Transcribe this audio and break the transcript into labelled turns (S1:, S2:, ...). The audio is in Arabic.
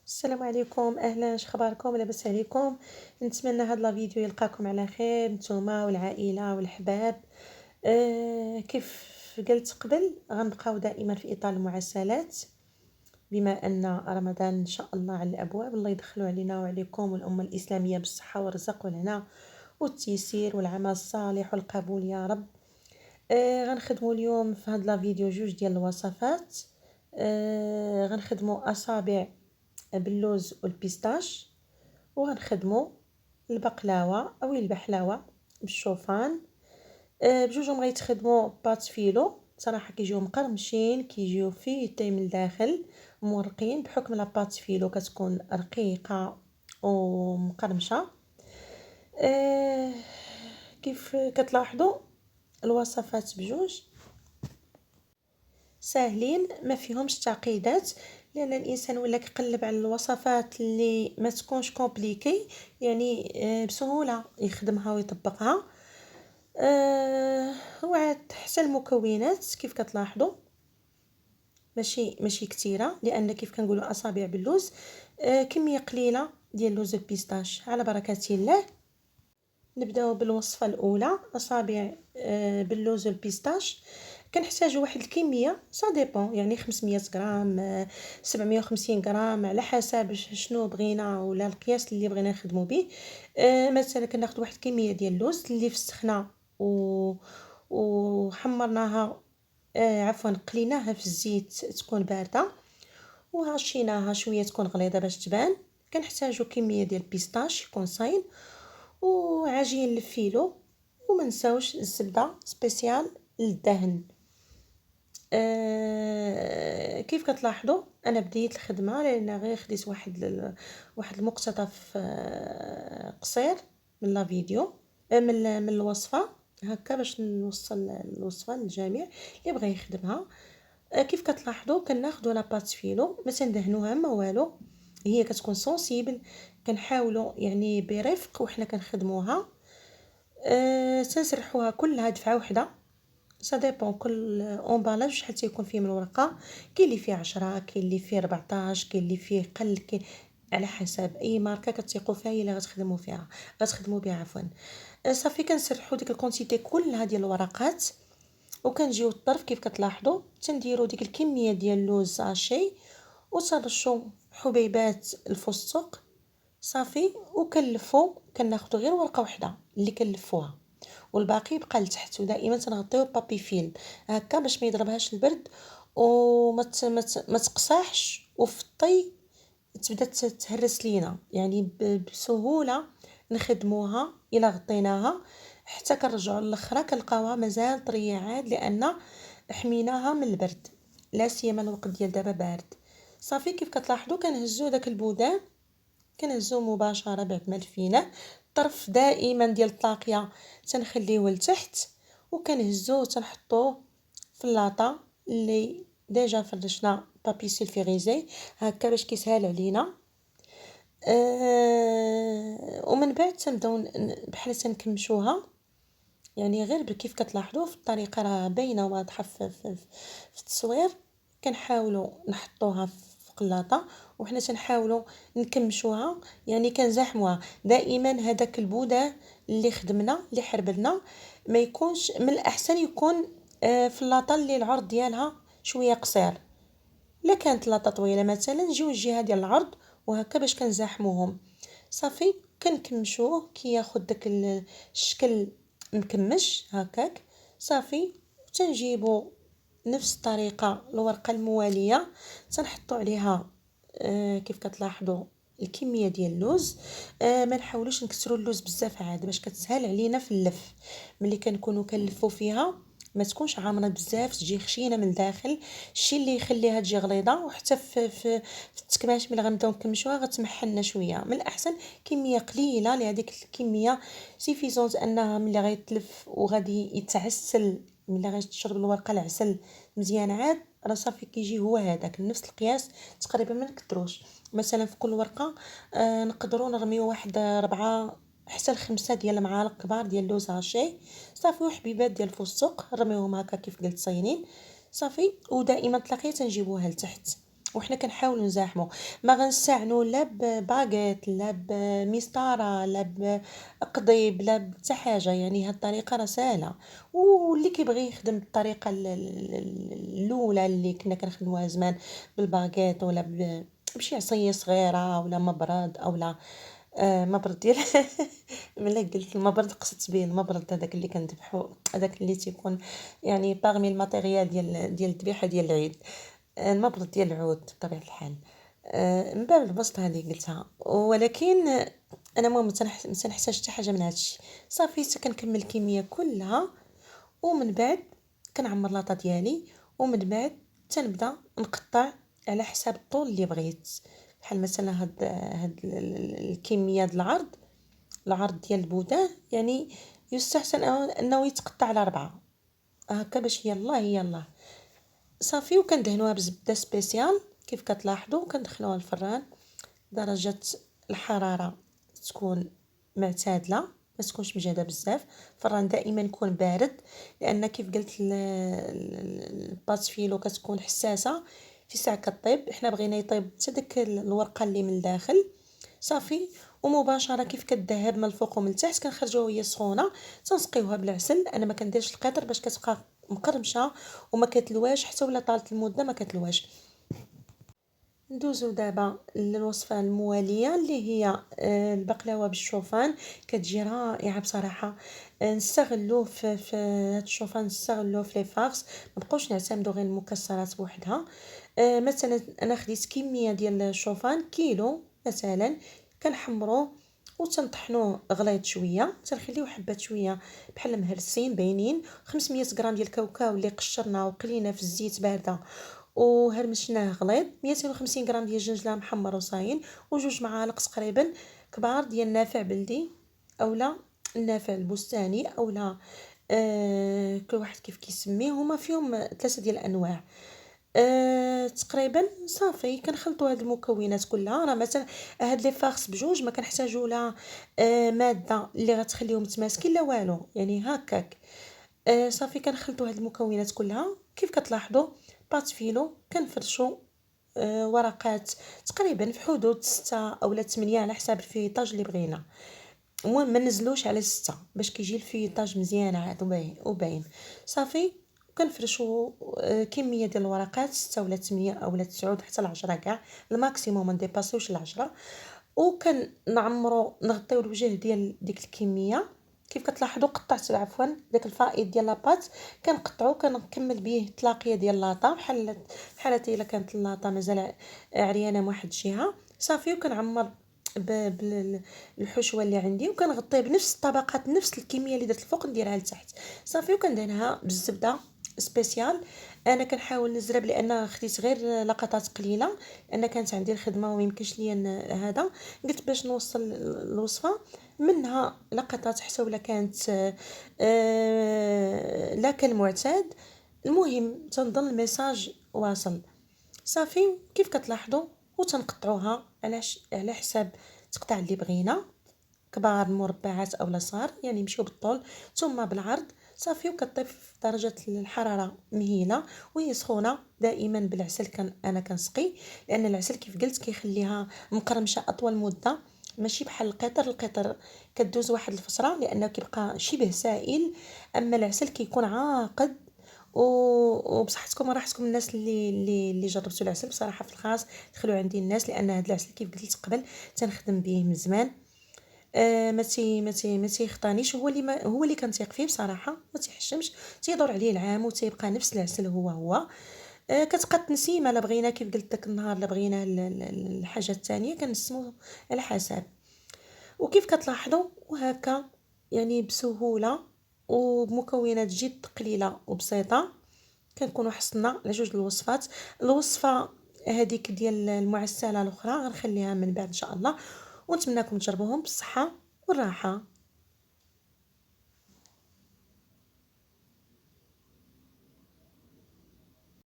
S1: السلام عليكم، اهلا، شخباركم؟ لاباس عليكم؟ نتمنى هاد لا فيديو يلقاكم على خير نتوما والعائله والحباب. كيف قلت قبل غنبقاو دائما في اطار المعسلات، بما ان رمضان ان شاء الله على الابواب. الله يدخلوا علينا وعليكم والامه الاسلاميه بالصحه والرزق والهنا والتيسير والعمل الصالح والقبول يا رب. غنخدموا اليوم في هاد لا فيديو جوج ديال الوصفات. غنخدموا اصابع باللوز والبيستاش، وغنخدموا البقلاوه او البحلاوه بالشوفان. بجوجهم غيتخدموا بات فيلو، صراحه كيجيو مقرمشين، كيجيو فيتي من الداخل مورقين، بحكم لا بات فيلو كتكون رقيقه ومقرمشه. أه كيف كتلاحظوا الوصفات بجوج ساهلين، ما فيهمش تعقيدات، لان الانسان ولا كيقلب على الوصفات اللي ما تكونش كومبليكي، يعني بسهوله يخدمها ويطبقها. وعاد حتى المكونات كيف كتلاحظوا ماشي كثيره، لان كيف كنقولوا اصابع باللوز، كميه قليله ديال اللوز البيستاش. على بركه الله نبداو بالوصفه الاولى، اصابع باللوز والبيستاش. كنحتاجوا واحد الكميه سا ديبون، يعني 500 غرام، 750 غرام، على حسب شنو بغينا ولا القياس اللي بغينا نخدموا به. مثلا كناخذ واحد الكميه ديال اللوز اللي في السخنه وحمرناها، عفوا قليناها في الزيت تكون بارده، وهشيناها شويه تكون غليظه باش تبان. كنحتاجوا كميه ديال البيستاش يكون صاين، وعجين الفيلو، وما نساوش الزبده سبيسيال للدهن. كيف كتلاحظوا انا بديت الخدمه، لان غير خديت واحد المقتطف قصير من لا فيديو، من الوصفه، هكا باش نوصل الوصفه للجميع اللي بغى يخدمها. كيف كتلاحظوا كناخذوا لاباط فيلو، ما تندهنوها ما والو، هي كتكون سونسيبل. كنحاولوا يعني برفق وحنا كنخدموها. تنسرحوها كلها دفعه واحده، سا ديبون كل امبالاج شحال تيكون فيه من الورقه. كاين اللي فيه 10، كاين اللي فيه 14، كاين اللي فيه قل، كاين على حسب اي ماركه كتثقوا فيها هي اللي غتخدموا بها عفوا. صافي كنسرحوا ديك الكونتيتي كلها ديال الورقات، وكنجيو الطرف كيف كتلاحظوا تنديروا ديك الكميه ديال اللوز ساشي، وترشوا حبيبات الفستق صافي، وكنلفوا كناخذوا غير ورقه واحده اللي كنلفوها، والباقي يبقى لتحت. ودائما تنغطيو بابي فيلم هكا باش ما يضربهاش البرد وما ما تقصاحش، وفي الطي تبدا تهرس لينا، يعني بسهوله نخدموها الا غطيناها حتى كنرجعوا للاخرى كنلقاوها مازال طريه عاد، لان حميناها من البرد، لا سيما الوقت ديال دابا بارد. صافي كيف كتلاحظوا كنهزوا داك البودان، كنهزو مباشره بعد ما لفيناه. الطرف دائما ديال الطاقيه تنخليوه لتحت، وكنهزوه تنحطوه في اللاطه اللي ديجا فرشنا بابي سلفيغيزي هكا باش كيسهل علينا. ومن بعد تنبداو بحال تنكمشوها، يعني غير كيف كتلاحظوا في الطريقه راه باينه واضحه في التصوير. كنحاولوا نحطوها في قلاطه وحنا تنحاولوا نكمشوها، يعني كنزاحموها دائما. هذاك البوده اللي خدمنا اللي حربلنا ما يكونش من الاحسن يكون في اللاطه اللي العرض ديالها شويه قصير. لا كانت لاطه طويله مثلا نجيو الجهه ديال العرض وهكا باش كنزاحموهم. صافي كنكمشوه كي ياخذ داك الشكل مكمش هكاك. صافي تنجيبو نفس الطريقه الورقه المواليه تنحطوا عليها كيف كتلاحظوا الكميه ديال اللوز. ما نحاولوش نكسروا اللوز بزاف عاد باش كتسهل علينا في اللف. ملي كنكونوا كنلفوا فيها ما تكونش عامره بزاف، تجي خشينه من الداخل، الشيء اللي يخليها تجي غليظه، وحتى في التكماش ملي غنبداو نكمشوها غتمحلنا شويه. من الاحسن كميه قليله لهذيك الكميه سيفيزونت، انها ملي غيتلف وغادي يتعسل، ملي غتشرب الورقه العسل مزيان عاد راه صافي كيجي هو هذاك نفس القياس تقريبا. ما نكثروش، مثلا في كل ورقه نقدروا نرميو واحد 4 حتى ل5 ديال المعالق كبار ديال اللوز هاشي صافي، وحبيبات ديال الفستق نرميوهم هكا كيف قلت صاينين صافي. ودائما تلاقيه تنجيبوها لتحت وحنا كنحاولوا نزاحموا، ما غنستعنوا لا بباغيط لا بمسطره لا بقضيب لا بحتى حاجه، يعني هاد الطريقه راه ساهله. واللي كيبغي يخدم بالطريقه الاولى اللي كنا كنخدموها زمان بالباغيط ولا بشي عصيه صغيره ولا مبرد اولا مبرد ديال ملي قلت المبرد قصدت به المبرد هذاك اللي كنذبحو، هذاك اللي تيكون يعني باغمي الماتيريال ديال الذبيحه ديال العيد، المبرد ديال العود بطبيعة الحال. من باب البسط هذه قلتها، ولكن انا ما متنحتاج حتى حاجه من هادشي. صافي حتى كنكمل الكميه كلها، ومن بعد كنعمر لاطه ديالي، ومن بعد تنبدا نقطع على حساب الطول اللي بغيت. بحال مثلا هاد الكميه د العرض ديال البوداه، يعني يستحسن انه يتقطع على 4 هكا باش يلاه صافي. وكندهنوها بزبده سبيسيال كيف كتلاحظوا، كندخلوها الفران درجه الحراره تكون معتدله، ما تكونش مجهده بزاف. الفران دائما يكون بارد، لان كيف قلت الباط فيلو كتكون حساسه في ساعه كطيب، احنا بغينا يطيب حتى داك الورقه اللي من الداخل. صافي. ومباشره كيف كتذهب من الفوق ومن التحت كنخرجوها وهي سخونه، تنسقيوها بالعسل. انا ما كنديرش القطر باش كتبقى مقرمشه وما كتلواش، حتى ولا طالت المده ما كتلواش. ندوزو دابا للوصفه المواليه اللي هي البقلاوه بالشوفان. كتجي رائعه بصراحه. نستغلوه في هاد الشوفان، نستغلوه في لي فارس، ما بقاوش نعتمدوا غير المكسرات بوحدها. مثلا انا خديت كميه ديال الشوفان كيلو مثلا، كنحمروه وتنطحنوه غليظ شويه، تنخليوه حبات شويه بحال مهرسين باينين. 500 غرام ديال الكاوكاو اللي قشرناه وقلينا في الزيت بارده وهرمشناه غليظ. 250 غرام ديال الجنجله محمر وصاين، وجوج معالق تقريبا كبار ديال النافع بلدي اولا النافع البستاني اولا كل واحد كيف كيسميه، هما فيهم 3 ديال الانواع. تقريبا صافي كنخلطوا هاد المكونات كلها. راه مثلا هاد لي فارس بجوج ما كنحتاجوا لا ماده اللي غتخليهم متماسكين لا والو، يعني هكاك. صافي كنخلطوا هاد المكونات كلها كيف كتلاحظوا. بات فيلو كنفرشوا ورقات تقريبا في حدود 6 او 8 على حساب الفيطاج اللي بغينا. المهم ما نزلوش على 6 باش كيجي الفيطاج مزيان عاد وباين. صافي. كنفرشوا كميه ديال الورقات 6 ولا 8 اولا 9 حتى 10 كاع، الماكسيموم ما نديباسيوش 10. وكنعمروا نغطيو الوجه ديال ديك الكميه. كيف كتلاحظوا قطعت عفوا داك الفائض ديال لاباط، كنقطعو كنكمل به طلاقيه ديال لاطه بحال الا كانت اللاطه مازال عريانه من واحد الجهه. صافي. وكنعمر بالحشوه اللي عندي، وكنغطيه بنفس الطبقات نفس الكميه اللي درت الفوق نديرها لتحت. صافي. وكندهنها بالزبده سبيسيال. انا كنحاول نزرب لان خديت غير لقطات قليله، لان كانت عندي الخدمه وما يمكنش ليا هذا. قلت باش نوصل الوصفه منها لقطات حتى ولا كانت لا كالمعتاد. المهم تنظن الميساج واصل. صافي. كيف كتلاحظوا وتنقطعوها على حساب التقطاع اللي بغينا، كبار مربعات اولا صغار، يعني يمشيو بالطول ثم بالعرض. صافي. وكطيب في درجه الحراره مهيله وهي سخونه، دائما بالعسل. انا كنسقي لان العسل كيف قلت كيخليها مقرمشه اطول مده، ماشي بحال القطر كدوز واحد الفتره لانه كيبقى شبه سائل. اما العسل كيكون عاقد. وبصحتكم وراحتكم الناس اللي جربتوا العسل بصراحه في الخاص دخلوا عندي الناس، لان هذا العسل كيف قلت قبل تنخدم به من زمان. ما تيخطانيش، هو اللي كنثيق فيه بصراحه، ما تيحشمش، تيدور عليه العام وتيبقى نفس العسل هو. كتبقى التنسيمه لا بغينا كيف قلت داك النهار لا بغينا الحاجه الثانيه كنسمو على حسب. وكيف كتلاحظوا وهكا يعني بسهوله وبمكونات جد قليله وبسيطه كنكونوا حصلنا على جوج الوصفات. الوصفه هذيك ديال المعسله الاخرى غنخليها من بعد ان شاء الله، ونتمنىكم تجربوهم بالصحه والراحه.